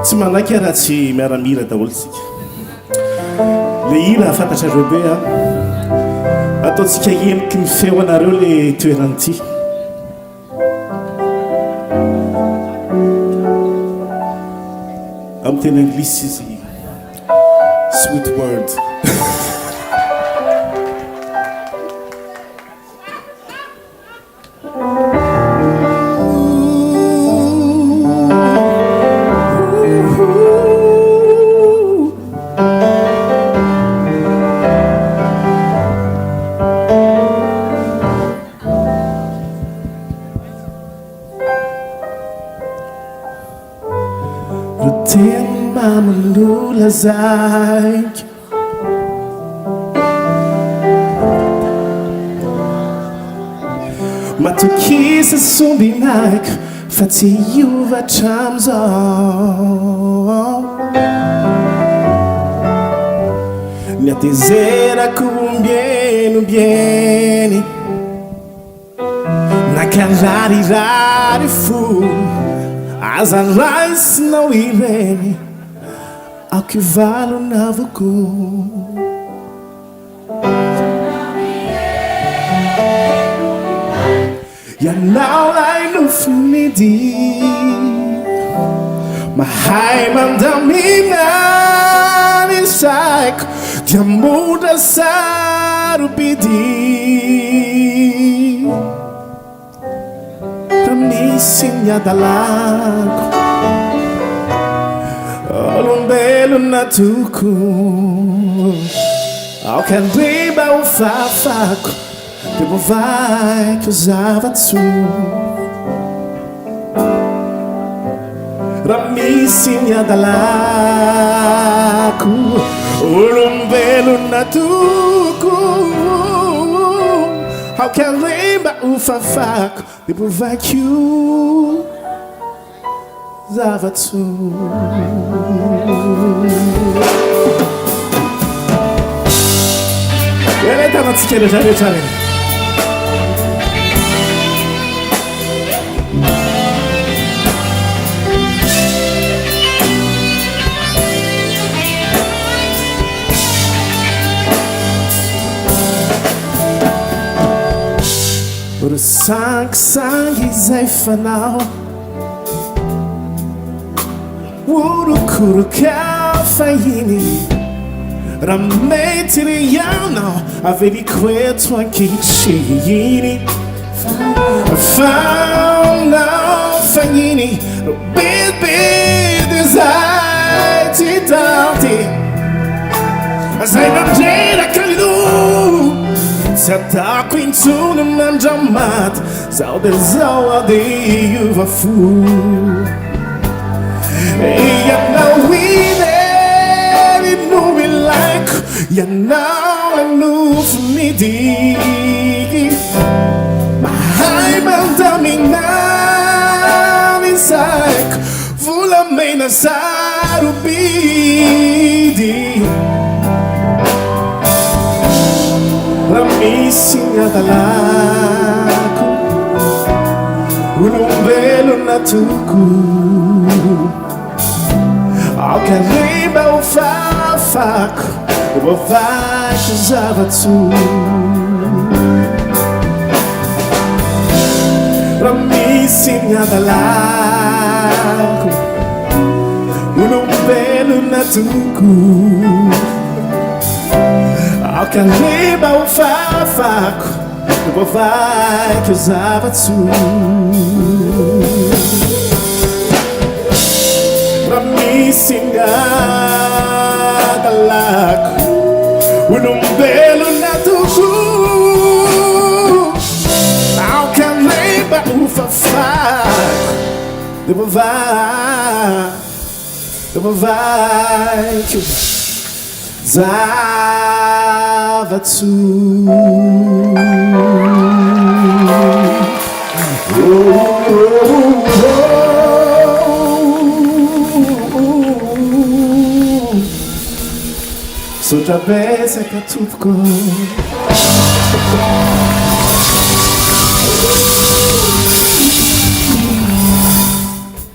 tsy manaky raha tsy miaramira daholo tsika le ira fantatrareo be a ataontsika eniky ny feo anareo le toeran'ity amin'ny teny anglisy izy sweet word Teny mamy nolazaiko matokisa sombinaiko fa tsy hiovatra amizao niatezerako ombieny nakararirary fo aza raisinao ireny akivalona avoko ianao lay nofinidy mahay mandamina ny saiko dia modra sarobidy misy miadalako olombelona toko aokandriba ho fafako dia vovaiko zavatso raha misy miadalako olombelona toko aokandriba ho fafako dia vovaiko zavatso eletanatsika rehetrarehetra reny ry sangisangy izay fanao orokoroka fahiny raha mety ry ianao aveliko eto ankehitriny faonao fagniny ro bidibidy zay tsy tanty zay mandreraka ino tsy atako intsony mandramaty zao de zao ade iova fo ianao inery no ilaiko ianao anofinidy mahay mandamina ny saiko volamena sarobidy raha misy miadalako olombelona toko aokariba ho fafako vovaiko zavatso raha misy miadalako olombelona toko aokariba ho fafako vovaiko zavatso raha misy miadalako olombelona toko aokariba ho fafako dia vovaiko zavatso sotra betsaka tompoko